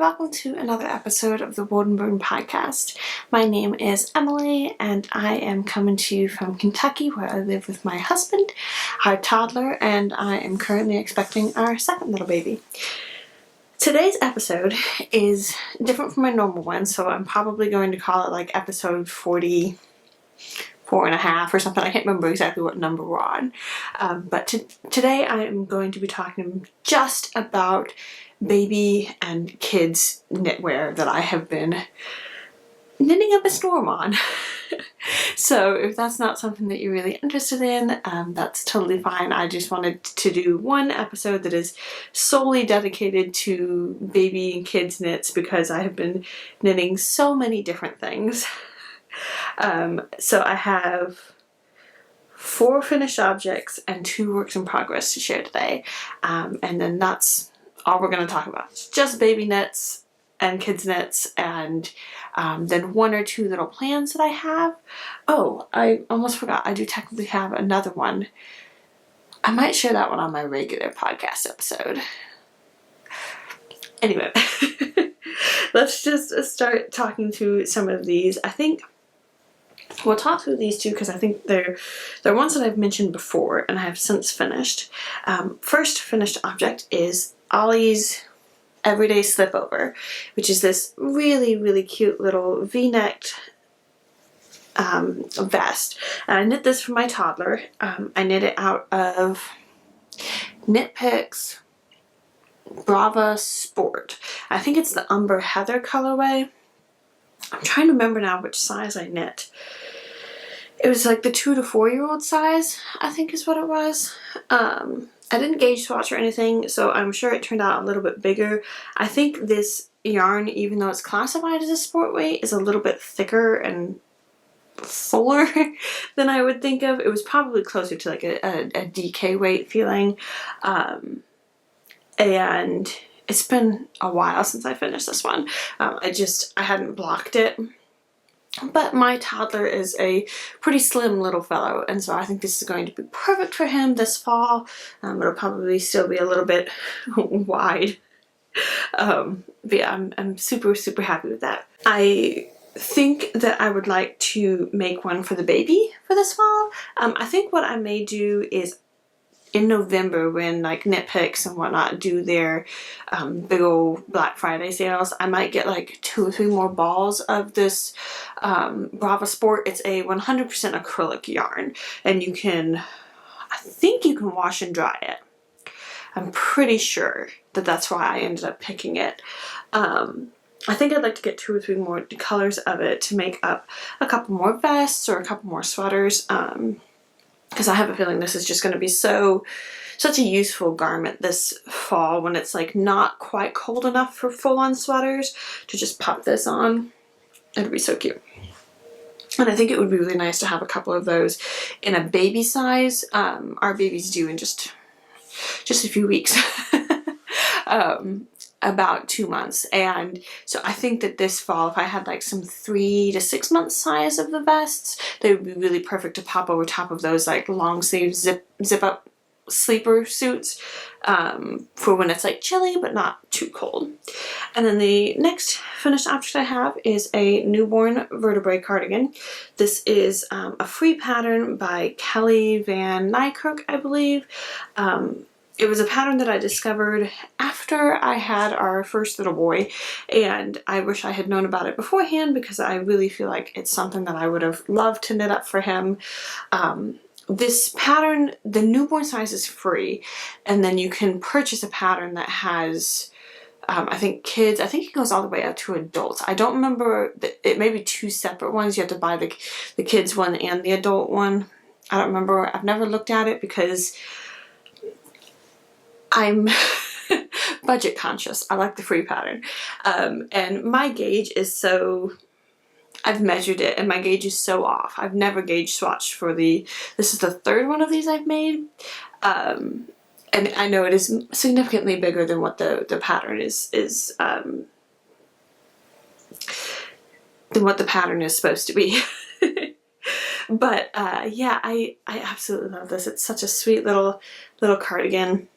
welcome to another episode of the Woldenburn podcast. My name is Emily and I am coming to you from Kentucky, where I live with my husband, our toddler, and I am currently expecting our second little baby. Today's episode is different from my normal one, so I'm probably going to call it like episode 44 and a half or something. I can't remember exactly what number we're on. But today I am going to be talking just about baby and kids knitwear that I have been knitting up a storm on. So if that's not something that you're really interested in, that's totally fine. I just wanted to do one episode that is solely dedicated to baby and kids knits because I have been knitting so many different things. So I have 4 finished objects and 2 works in progress to share today. And then that's all we're going to talk about. It's just baby knits and kids knits, and then 1 or 2 little plans that I have. Oh, I almost forgot. I do technically have another one. I might share that one on my regular podcast episode. Anyway, let's just start talking through some of these. I think we'll talk through these 2 because I think they're ones that I've mentioned before and I have since finished. First finished object is Ollie's Everyday Slipover, which is this really, really cute little V-necked vest. And I knit this for my toddler. I knit it out of Knit Picks Brava Sport. I think it's the Umber Heather colorway. I'm trying to remember now which size I knit. It was like the 2 to 4 year old size, I think is what it was. I didn't gauge swatch or anything, so I'm sure it turned out a little bit bigger. I think this yarn, even though it's classified as a sport weight, is a little bit thicker and fuller than I would think of. It was probably closer to like a DK weight feeling. And it's been a while since I finished this one. I hadn't blocked it. But my toddler is a pretty slim little fellow, and so I think this is going to be perfect for him this fall. It'll probably still be a little bit wide. But yeah, I'm super, super happy with that. I think that I would like to make one for the baby for this fall. I think what I may do is in November, when like Knit Picks and whatnot do their big old Black Friday sales, I might get like 2 or 3 more balls of this Brava Sport. It's a 100% acrylic yarn, and I think you can wash and dry it. I'm pretty sure that that's why I ended up picking it. I think I'd like to get 2 or 3 more colors of it to make up a couple more vests or a couple more sweaters. Because I have a feeling this is just going to be such a useful garment this fall when it's like not quite cold enough for full-on sweaters, to just pop this on. It'd be so cute. And I think it would be really nice to have a couple of those in a baby size. Our baby's due in just a few weeks. About 2 months, and so I think that this fall, if I had like some 3 to 6 months size of the vests, they would be really perfect to pop over top of those like long sleeve zip up sleeper suits for when it's like chilly but not too cold. And then the next finished object I have is a newborn vertebrae cardigan. This is a free pattern by Kelly Van Nykirk, I believe. It was a pattern that I discovered after I had our first little boy, and I wish I had known about it beforehand because I really feel like it's something that I would have loved to knit up for him. This pattern, the newborn size is free, and then you can purchase a pattern that has I think kids, I think it goes all the way up to adults. I don't remember, it may be 2 separate ones. You have to buy the kids one and the adult one. I don't remember. I've never looked at it because I'm budget conscious. I like the free pattern. And my gauge is I've measured it and my gauge is so off. I've never gauge swatched for this is the 3rd one of these I've made. And I know it is significantly bigger than what the pattern is than what the pattern is supposed to be. But yeah, I absolutely love this. It's such a sweet little cardigan.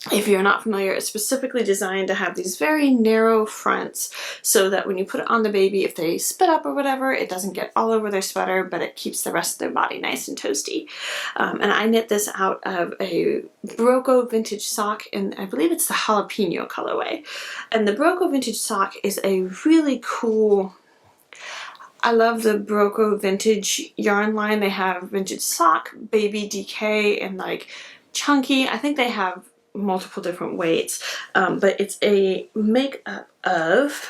If you're not familiar, it's specifically designed to have these very narrow fronts so that when you put it on the baby, if they spit up or whatever, it doesn't get all over their sweater, but it keeps the rest of their body nice and toasty. And I knit this out of a Barocco vintage sock, and I believe it's the jalapeno colorway. And the Barocco vintage sock is a really cool... I love the Barocco vintage yarn line. They have vintage sock, baby DK, and like chunky. I think they have multiple different weights, but it's a makeup of,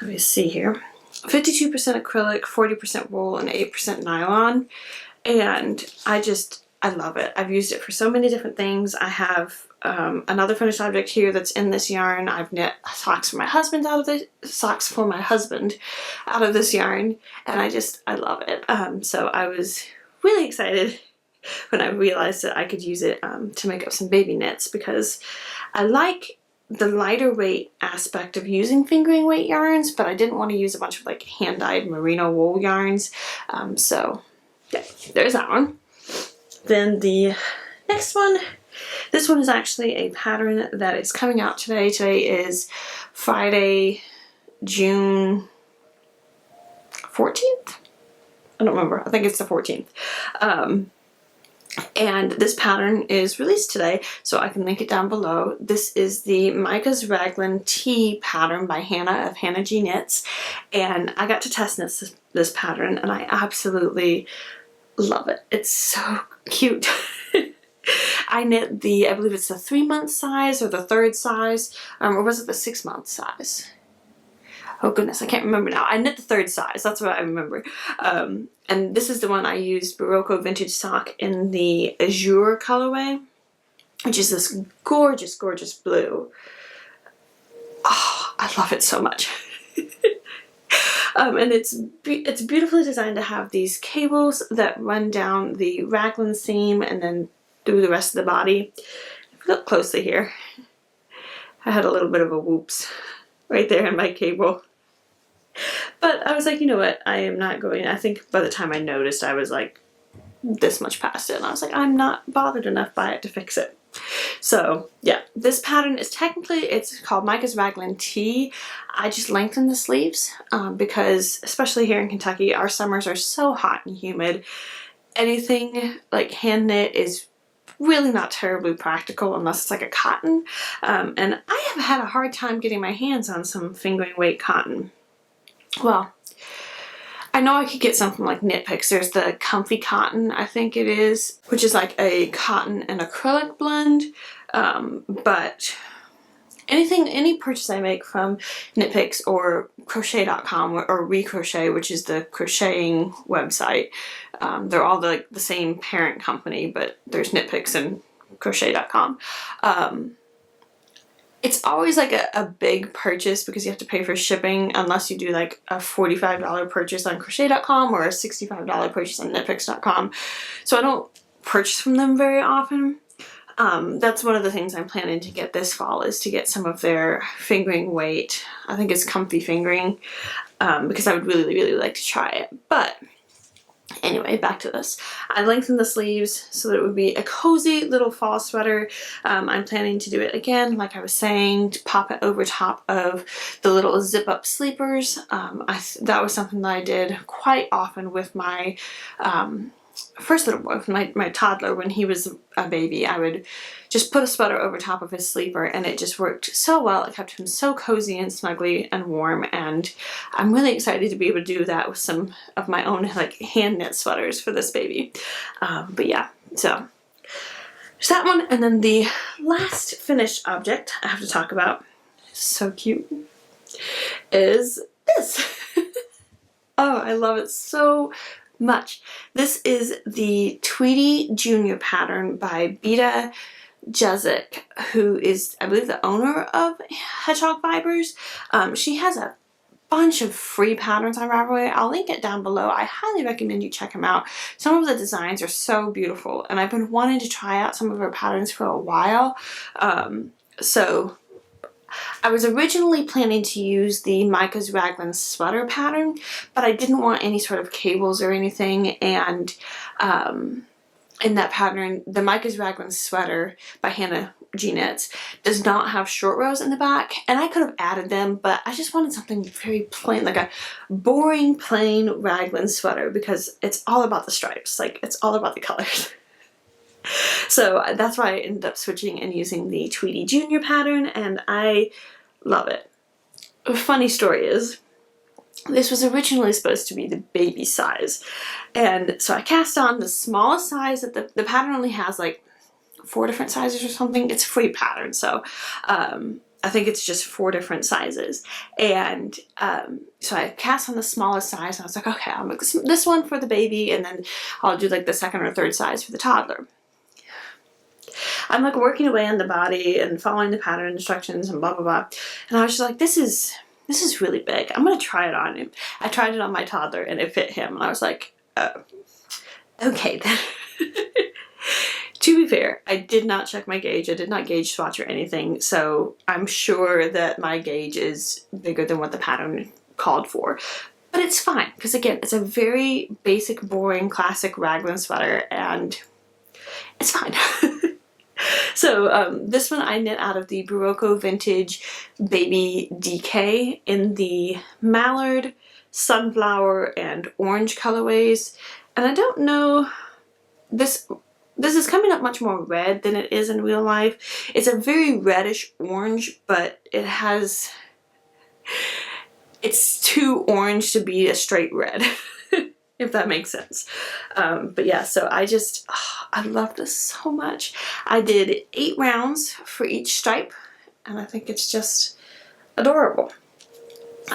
let me see here, 52% acrylic, 40% wool, and 8% nylon. And I love it. I've used it for so many different things. I have another finished object here that's in this yarn. I've knit socks for my husband out of this, yarn, and I love it. So I was really excited when I realized that I could use it to make up some baby knits, because I like the lighter weight aspect of using fingering weight yarns, but I didn't want to use a bunch of like hand-dyed merino wool yarns. So yeah, there's that one. Then the next one, this one is actually a pattern that is coming out today. Today is Friday, June 14th? I don't remember. I think it's the 14th. And this pattern is released today, so I can link it down below. This is the Micahs Raglin Tea pattern by Hannah of Hannah G Knits, and I got to test knit this pattern, and I absolutely love it. It's so cute. I knit I believe it's the 3-month size or the 3rd size, or was it the 6-month size? Oh goodness, I can't remember now. I knit the 3rd size, that's what I remember. And this is the one I used, Barocco vintage sock in the azure colorway, which is this gorgeous, gorgeous blue. Oh, I love it so much. And it's beautifully designed to have these cables that run down the raglan seam and then through the rest of the body. If you look closely here, I had a little bit of a whoops right there in my cable. But I was like, you know what, I am not going, I think by the time I noticed I was like this much past it, and I was like, I'm not bothered enough by it to fix it. So yeah, this pattern is technically, it's called Micahs Raglin Tea. I just lengthened the sleeves because especially here in Kentucky, our summers are so hot and humid. Anything like hand knit is really not terribly practical unless it's like a cotton. And I have had a hard time getting my hands on some fingering weight cotton. Well, I know I could get something like Knit Picks. There's the Comfy Cotton, I think it is, which is like a cotton and acrylic blend. But any purchase I make from Knit Picks or crochet.com or Recrochet, which is the crocheting website, they're all the same parent company, but there's Knit Picks and crochet.com. It's always like a big purchase because you have to pay for shipping unless you do like a $45 purchase on crochet.com or a $65 purchase on knitpicks.com. So I don't purchase from them very often. That's one of the things I'm planning to get this fall, is to get some of their fingering weight. I think it's comfy fingering, because I would really, really like to try it. But anyway, back to this. I lengthened the sleeves so that it would be a cozy little fall sweater. I'm planning to do it again, like I was saying, to pop it over top of the little zip-up sleepers. That was something that I did quite often with my first little boy, with my toddler. When he was a baby, I would just put a sweater over top of his sleeper, and it just worked so well. It kept him so cozy and snuggly and warm, and I'm really excited to be able to do that with some of my own like hand knit sweaters for this baby. But yeah, so there's that one. And then the last finished object I have to talk about, so cute, is this. Oh, I love it so much. This is the Tweety Junior pattern by Beta Jezik, who is, I believe, the owner of Hedgehog Fibers. She has a bunch of free patterns on Ravelry. I'll link it down below. I highly recommend you check them out. Some of the designs are so beautiful, and I've been wanting to try out some of her patterns for a while. So I was originally planning to use the Micahs Raglin sweater pattern, but I didn't want any sort of cables or anything, and in that pattern, the Micahs Raglin sweater by Hannah Jeanette's does not have short rows in the back, and I could have added them, but I just wanted something very plain, like a boring plain raglan sweater, because it's all about the stripes, like it's all about the colors. So that's why I ended up switching and using the Tweety Junior pattern, and I love it. A funny story is, this was originally supposed to be the baby size, and so I cast on the smallest size that the pattern only has like 4 different sizes or something. It's a free pattern, so I think it's just 4 different sizes, and so I cast on the smallest size, and I was like, okay, I'll make this one for the baby, and then I'll do like the 2nd or 3rd size for the toddler. I'm like working away on the body and following the pattern instructions and blah blah blah, and I was just like, this is really big. I'm gonna try it on him. I tried it on my toddler and it fit him, and I was like, oh, okay then. To be fair, I did not check my gauge. I did not gauge swatch or anything, so I'm sure that my gauge is bigger than what the pattern called for. But it's fine, because again, it's a very basic, boring, classic raglan sweater, and it's fine. So this one I knit out of the Barocco Vintage Baby DK in the Mallard, Sunflower, and Orange colorways. And I don't know, this is coming up much more red than it is in real life. It's a very reddish orange, but it's too orange to be a straight red. If that makes sense. But yeah, so I love this so much. I did 8 rounds for each stripe, and I think it's just adorable.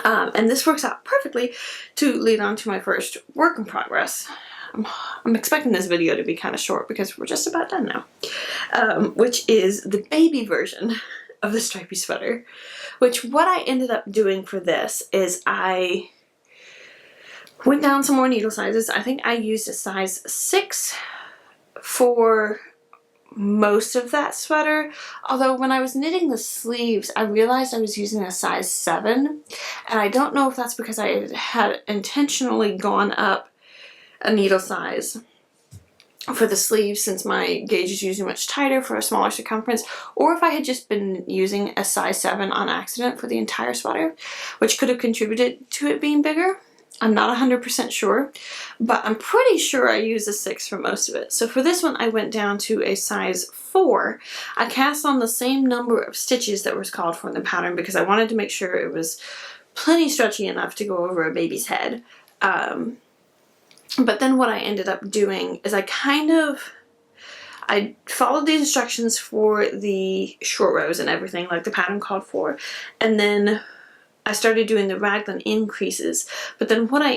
And this works out perfectly to lead on to my first work in progress. I'm expecting this video to be kind of short because we're just about done now, which is the baby version of the stripy sweater, which what I ended up doing for this is I went down some more needle sizes. I think I used a size 6 for most of that sweater, although when I was knitting the sleeves I realized I was using a size 7, and I don't know if that's because I had intentionally gone up a needle size for the sleeves since my gauge is usually much tighter for a smaller circumference, or if I had just been using a size 7 on accident for the entire sweater, which could have contributed to it being bigger. I'm not 100% sure, but I'm pretty sure I used a 6 for most of it. So for this one, I went down to a size 4. I cast on the same number of stitches that was called for in the pattern because I wanted to make sure it was plenty stretchy enough to go over a baby's head. But then what I ended up doing is I followed the instructions for the short rows and everything like the pattern called for, and then I started doing the raglan increases. But then what I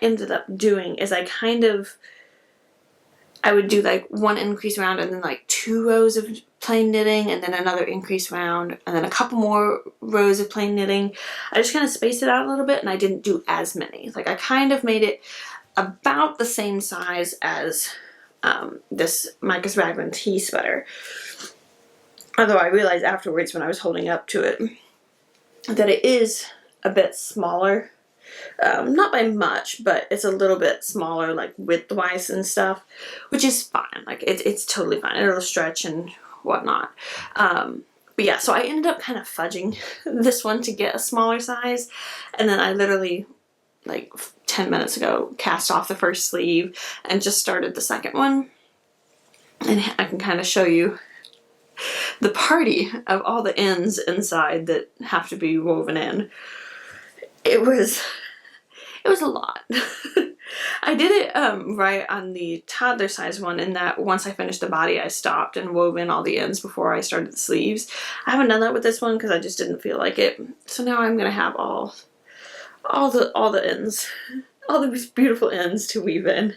ended up doing is I would do like 1 increase round and then like 2 rows of plain knitting and then another increase round and then a couple more rows of plain knitting. I just kind of spaced it out a little bit, and I didn't do as many. Like I kind of made it about the same size as this Micahs Raglin Tea sweater. Although I realized afterwards when I was holding up to it that it is a bit smaller, not by much, but it's a little bit smaller, like width-wise and stuff, which is fine. Like it's totally fine. It'll stretch and whatnot. But yeah, so I ended up kind of fudging this one to get a smaller size, and then I literally, like 10 minutes ago, cast off the first sleeve and just started the second one, and I can kind of show you the party of all the ends inside that have to be woven in. It was a lot. I did it right on the toddler size one, in that once I finished the body I stopped and wove in all the ends before I started the sleeves. I haven't done that with this one because I just didn't feel like it. So now I'm gonna have all the ends, all these beautiful ends to weave in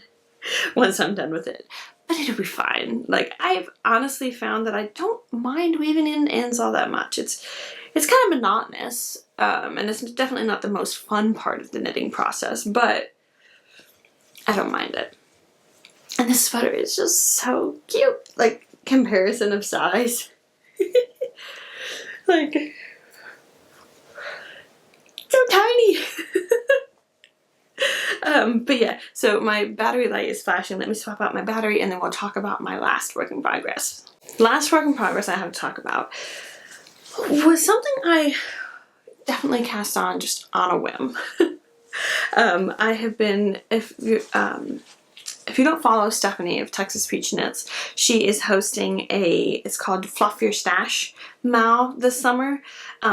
once I'm done with it. But it'll be fine. Like, I've honestly found that I don't mind weaving in ends all that much. It's kind of monotonous, and it's definitely not the most fun part of the knitting process, but I don't mind it. And this sweater is just so cute. Like, comparison of size. Like, so tiny. But yeah, so my battery light is flashing. Let me swap out my battery and then we'll talk about my last work in progress. Last work in progress I have to talk about was something I definitely cast on just on a whim. I have been, if you don't follow Stephanie of Texas Peach Knits, she is hosting it's called Fluff Your Stash MAL this summer,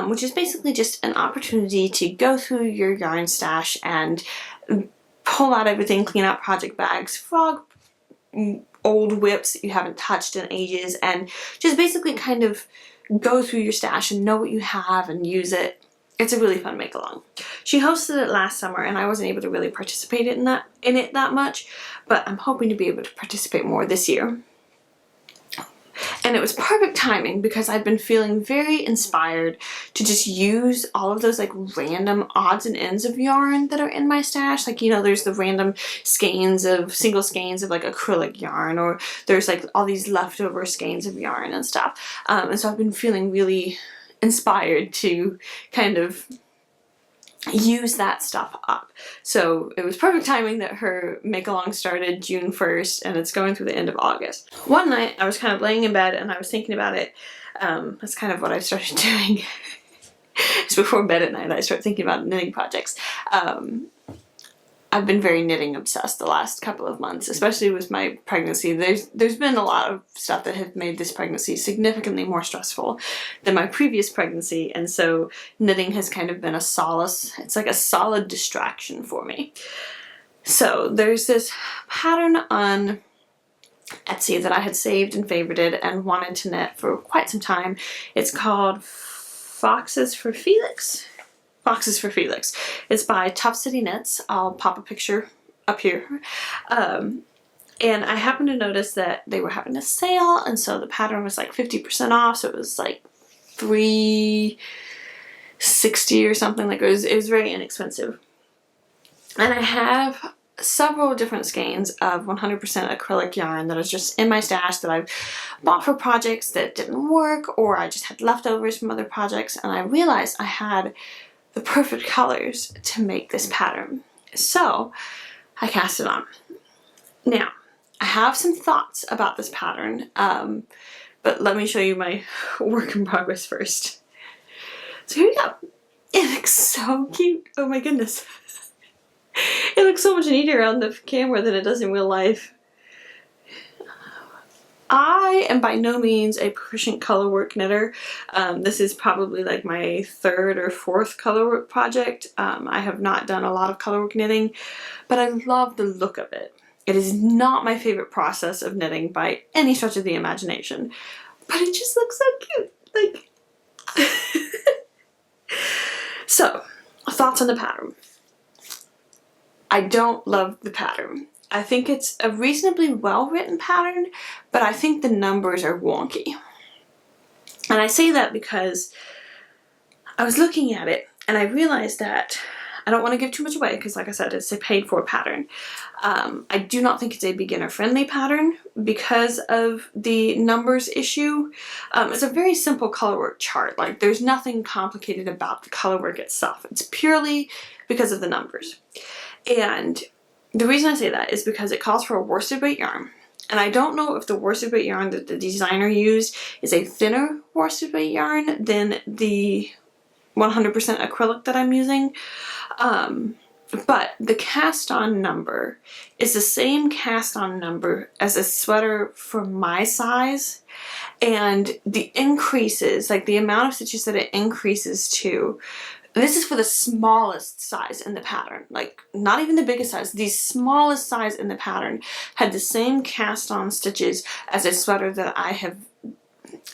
which is basically just an opportunity to go through your yarn stash and pull out everything, clean out project bags, frog old whips that you haven't touched in ages, and just basically kind of go through your stash and know what you have and use it. It's a really fun make-along. She hosted it last summer and I wasn't able to really participate in it that much, but I'm hoping to be able to participate more this year. And it was perfect timing because I've been feeling very inspired to just use all of those like random odds and ends of yarn that are in my stash. Like, you know, there's the random single skeins of like acrylic yarn, or there's like all these leftover skeins of yarn and stuff. And so I've been feeling really inspired to kind of use that stuff up. So it was perfect timing that her make-along started June 1st and it's going through the end of August. One night I was kind of laying in bed and I was thinking about it. That's kind of what I started doing. It's before bed at night I start thinking about knitting projects. I've been very knitting obsessed the last couple of months, especially with my pregnancy. There's been a lot of stuff that has made this pregnancy significantly more stressful than my previous pregnancy, and so knitting has kind of been a solace. It's like a solid distraction for me. So there's this pattern on Etsy that I had saved and favorited and wanted to knit for quite some time. It's called Foxes for Felix. Foxes for Felix. It's by Tough City Knits. I'll pop a picture up here. And I happened to notice that they were having a sale, and so the pattern was like 50% off, so it was like $3.60 or something. Like it was very inexpensive. And I have several different skeins of 100% acrylic yarn that is just in my stash that I've bought for projects that didn't work, or I just had leftovers from other projects, and I realized I had the perfect colors to make this pattern. So I cast it on. Now, I have some thoughts about this pattern, but let me show you my work in progress first. So here we go. It looks so cute. Oh my goodness. It looks so much neater on the camera than it does in real life. I am by no means a proficient colorwork knitter. This is probably like my third or fourth colorwork project. I have not done a lot of colorwork knitting, but I love the look of it. It is not my favorite process of knitting by any stretch of the imagination, but it just looks so cute. Like, so, thoughts on the pattern. I don't love the pattern. I think it's a reasonably well-written pattern, but I think the numbers are wonky. And I say that because I was looking at it and I realized that I don't want to give too much away because, like I said, it's a paid-for pattern. I do not think it's a beginner-friendly pattern because of the numbers issue. It's a very simple colorwork chart. Like, there's nothing complicated about the colorwork itself. It's purely because of the numbers. And the reason I say that is because it calls for a worsted weight yarn. And I don't know if the worsted weight yarn that the designer used is a thinner worsted weight yarn than the 100% acrylic that I'm using. But the cast on number is the same cast on number as a sweater for my size. And the increases, like the amount of stitches that it increases to, this is for the smallest size in the pattern, like not even the biggest size. The smallest size in the pattern had the same cast on stitches as a sweater that I have,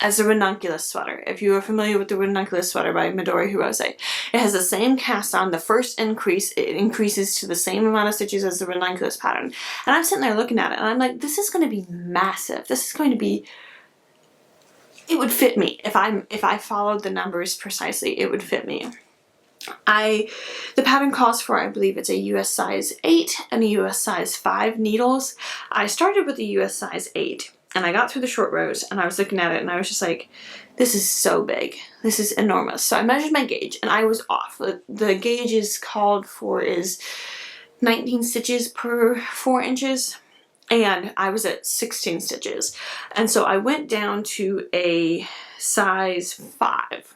as a ranunculus sweater. If you are familiar with the ranunculus sweater by Midori Hirose, it has the same cast on. The first increase, it increases to the same amount of stitches as the ranunculus pattern. And I'm sitting there looking at it and I'm like, this is going to be massive. This is going to be, it would fit me. If I followed the numbers precisely, it would fit me. The pattern calls for, I believe it's a US size 8 and a US size 5 needles. I started with the US size 8 and I got through the short rows and I was looking at it and I was just like, this is so big. This is enormous. So I measured my gauge and I was off. The gauge is called for is 19 stitches per 4 inches, and I was at 16 stitches. And so I went down to a size 5.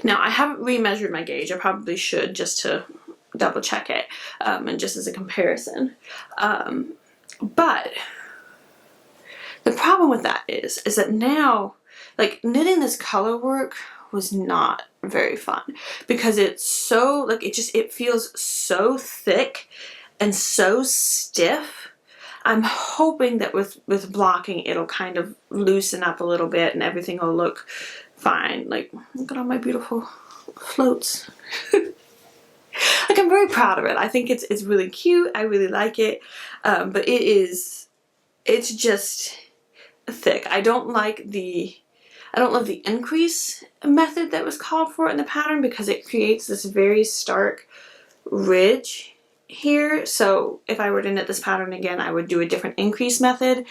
Now, I haven't remeasured my gauge. I probably should, just to double check it, and just as a comparison. But the problem with that is that now, like, knitting this color work was not very fun, because it's so, like, it feels so thick and so stiff. I'm hoping that with blocking, it'll kind of loosen up a little bit and everything will look fine. Like, look at all my beautiful floats. Like, I'm very proud of it. I think it's really cute. I really like it. But it's just thick. I don't love the increase method that was called for in the pattern, because it creates this very stark ridge here. So if I were to knit this pattern again, I would do a different increase method.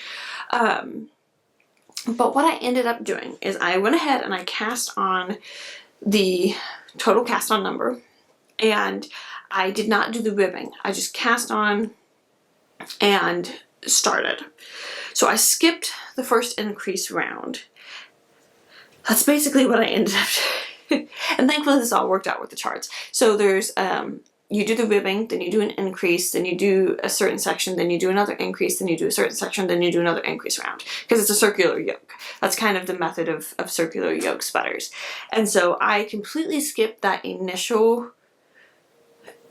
But what I ended up doing is I went ahead and I cast on the total cast on number, and I did not do the ribbing. I just cast on and started. So I skipped the first increase round. That's basically what I ended up doing. And thankfully this all worked out with the charts. So there's, you do the ribbing, then you do an increase, then you do a certain section, then you do another increase, then you do a certain section, then you do another increase round. Because it's a circular yoke. That's kind of the method of circular yoke sweaters. And so I completely skipped that initial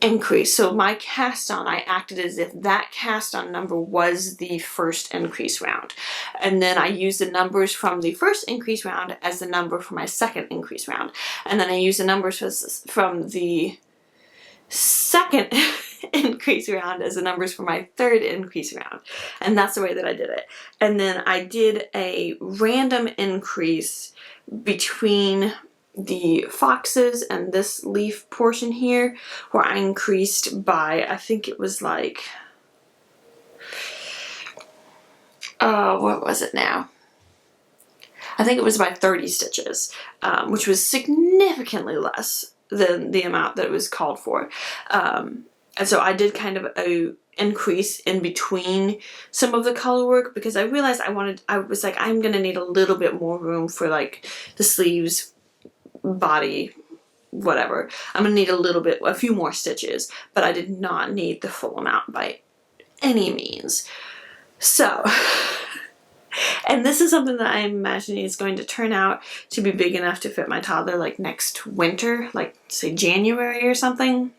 increase. So my cast on, I acted as if that cast on number was the first increase round. And then I used the numbers from the first increase round as the number for my second increase round. And then I used the numbers from the second increase round as the numbers for my third increase round. And that's the way that I did it. And then I did a random increase between the foxes and this leaf portion here, where I increased by, I think it was like, what was it now? I think it was by 30 stitches, which was significantly less than the amount that it was called for. And so I did kind of a increase in between some of the color work, because I realized I was like, I'm gonna need a little bit more room for like the sleeves, body, whatever. I'm gonna need a few more stitches, but I did not need the full amount by any means. So, and this is something that I'm imagining is going to turn out to be big enough to fit my toddler like next winter, like say January or something.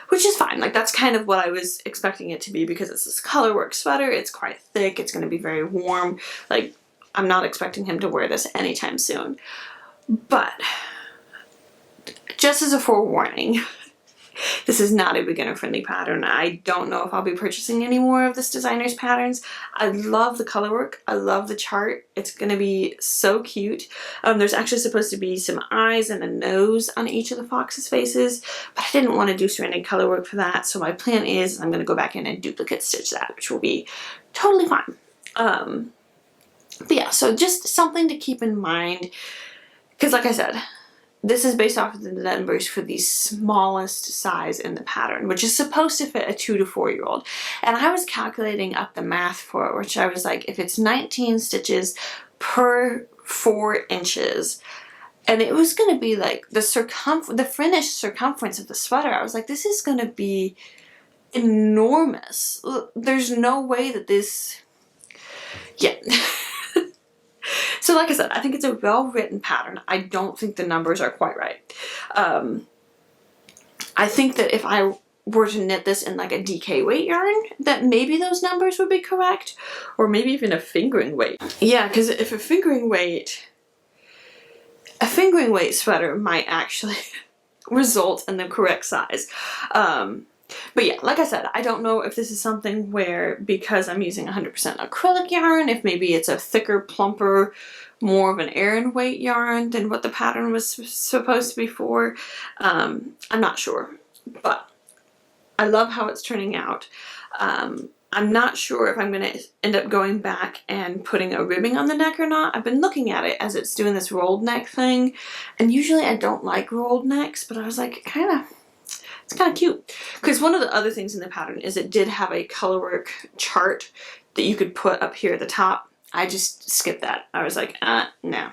Which is fine. Like, that's kind of what I was expecting it to be, because it's this color work sweater. It's quite thick. It's going to be very warm. Like, I'm not expecting him to wear this anytime soon. But just as a forewarning, this is not a beginner-friendly pattern. I don't know if I'll be purchasing any more of this designer's patterns. I love the color work. I love the chart. It's going to be so cute. There's actually supposed to be some eyes and a nose on each of the fox's faces, but I didn't want to do stranded color work for that, so my plan is I'm going to go back in and duplicate stitch that, which will be totally fine. But yeah, so just something to keep in mind, because like I said, this is based off of the numbers for the smallest size in the pattern, which is supposed to fit a 2 to 4 year old. And I was calculating up the math for it, which I was like, if it's 19 stitches per 4 inches, and it was going to be like the finished circumference of the sweater, I was like, this is going to be enormous. There's no way that this, yeah. So like I said, I think it's a well-written pattern. I don't think the numbers are quite right. I think that if I were to knit this in like a DK weight yarn, that maybe those numbers would be correct, or maybe even a fingering weight. Yeah, because if a fingering weight sweater might actually result in the correct size. But yeah, like I said, I don't know if this is something where, because I'm using 100% acrylic yarn, if maybe it's a thicker, plumper, more of an Aran weight yarn than what the pattern was supposed to be for. I'm not sure, but I love how it's turning out. I'm not sure if I'm going to end up going back and putting a ribbing on the neck or not. I've been looking at it as it's doing this rolled neck thing, and usually I don't like rolled necks, but I was like, kind of It's kind of cute. Because one of the other things in the pattern is it did have a colorwork chart that you could put up here at the top. I just skipped that. I was like, no.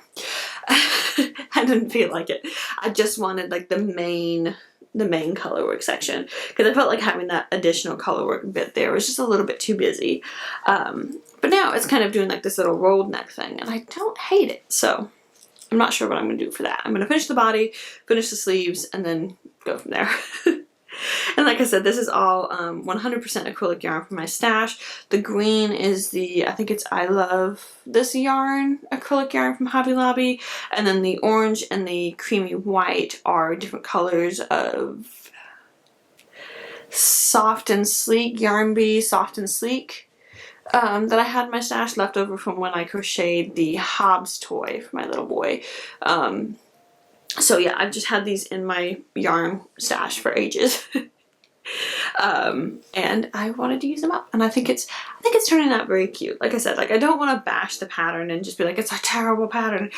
I didn't feel like it. I just wanted like the main colorwork section, because I felt like having that additional colorwork bit there was just a little bit too busy. But now it's kind of doing like this little rolled neck thing, and I don't hate it. So I'm not sure what I'm going to do for that. I'm going to finish the body, finish the sleeves, and then go from there. And like I said, this is all 100% acrylic yarn from my stash. The green is the, I think it's I Love This yarn, acrylic yarn from Hobby Lobby. And then the orange and the creamy white are different colors of Soft and Sleek, Yarn Bee Soft and Sleek. That I had in my stash left over from when I crocheted the Hobbs toy for my little boy. So yeah, I've just had these in my yarn stash for ages. And I wanted to use them up, and I think it's turning out very cute. Like I said, like I don't want to bash the pattern and just be like, it's a terrible pattern.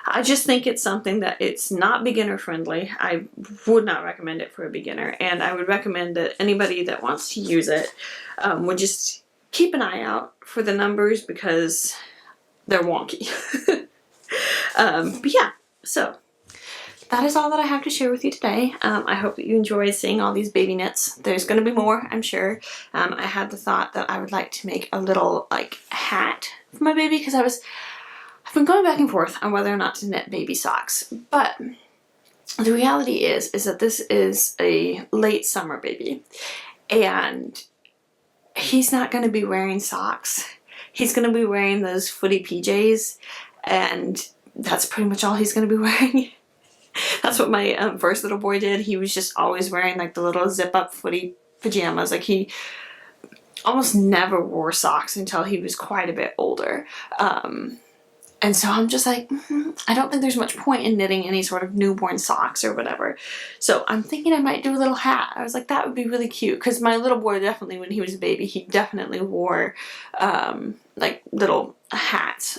I just think it's something that it's not beginner friendly. I would not recommend it for a beginner, and I would recommend that anybody that wants to use it would just keep an eye out for the numbers, because they're wonky. But yeah, so that is all that I have to share with you today. I hope that you enjoyed seeing all these baby knits. There's going to be more, I'm sure. I had the thought that I would like to make a little like hat for my baby, because I've been going back and forth on whether or not to knit baby socks. But the reality is that this is a late summer baby, and he's not going to be wearing socks. He's going to be wearing those footy PJs, and that's pretty much all he's going to be wearing. That's what my first little boy did. He was just always wearing like the little zip up footy pajamas. Like he almost never wore socks until he was quite a bit older. And so I'm just like, I don't think there's much point in knitting any sort of newborn socks or whatever. So I'm thinking I might do a little hat. I was like, that would be really cute, because my little boy definitely, when he was a baby, he definitely wore like little hats.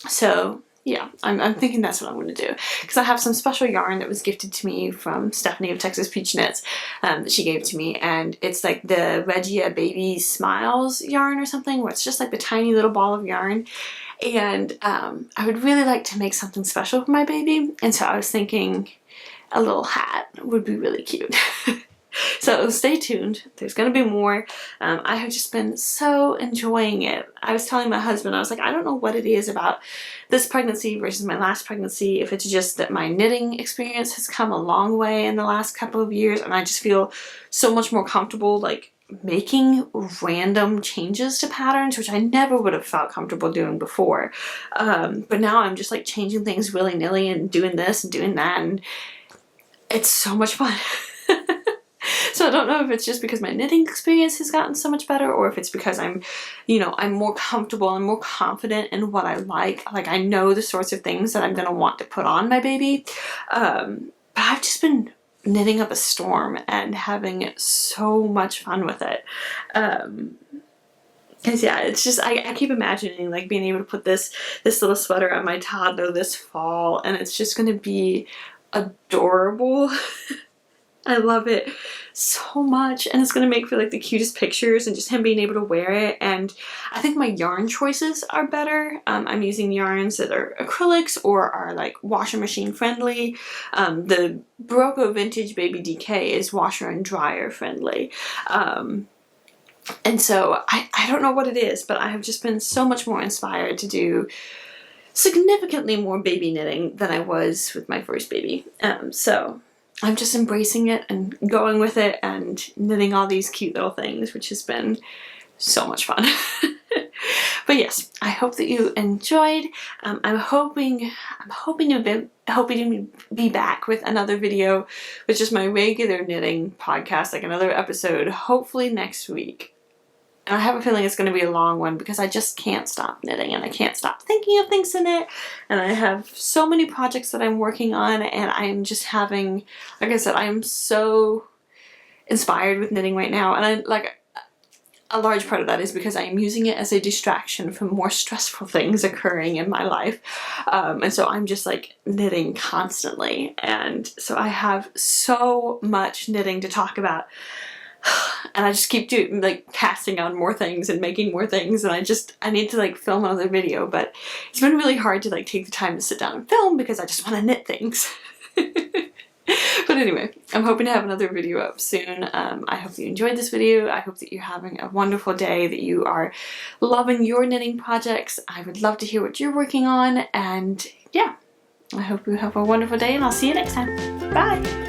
So yeah, I'm thinking that's what I'm going to do, because I have some special yarn that was gifted to me from Stephanie of Texas Peach Knits that she gave to me, and it's like the Regia Baby Smiles yarn or something, where it's just like the tiny little ball of yarn. And I would really like to make something special for my baby, and so I was thinking a little hat would be really cute. So stay tuned. There's going to be more. I have just been so enjoying it. I was telling my husband, I was like, I don't know what it is about this pregnancy versus my last pregnancy. If it's just that my knitting experience has come a long way in the last couple of years, and I just feel so much more comfortable like making random changes to patterns, which I never would have felt comfortable doing before. But now I'm just like changing things willy-nilly and doing this and doing that, and it's so much fun. So I don't know if it's just because my knitting experience has gotten so much better, or if it's because I'm more comfortable and more confident in what I like. Like I know the sorts of things that I'm going to want to put on my baby. But I've just been knitting up a storm and having so much fun with it. Because yeah, it's just, I keep imagining like being able to put this little sweater on my toddler this fall, and it's just going to be adorable. I love it so much, and it's going to make for like the cutest pictures, and just him being able to wear it. And I think my yarn choices are better. I'm using yarns that are acrylics or are like washer machine friendly. The Barocco Vintage Baby DK is washer and dryer friendly. And so I don't know what it is, but I have just been so much more inspired to do significantly more baby knitting than I was with my first baby. So I'm just embracing it and going with it and knitting all these cute little things, which has been so much fun. But yes, I hope that you enjoyed. I'm hoping to be back with another video, with just my regular knitting podcast, like another episode, hopefully next week. And I have a feeling it's going to be a long one, because I just can't stop knitting, and I can't stop thinking of things to knit. And I have so many projects that I'm working on, and I'm just having, like I said, I am so inspired with knitting right now. And a large part of that is because I am using it as a distraction from more stressful things occurring in my life. And so I'm just like knitting constantly. And so I have so much knitting to talk about. And I just keep doing, like, passing on more things and making more things, and I need to like film another video, but it's been really hard to like take the time to sit down and film because I just want to knit things. But anyway, I'm hoping to have another video up soon. I hope you enjoyed this video. I hope that you're having a wonderful day, that you are loving your knitting projects. I would love to hear what you're working on, and yeah, I hope you have a wonderful day, and I'll see you next time. Bye!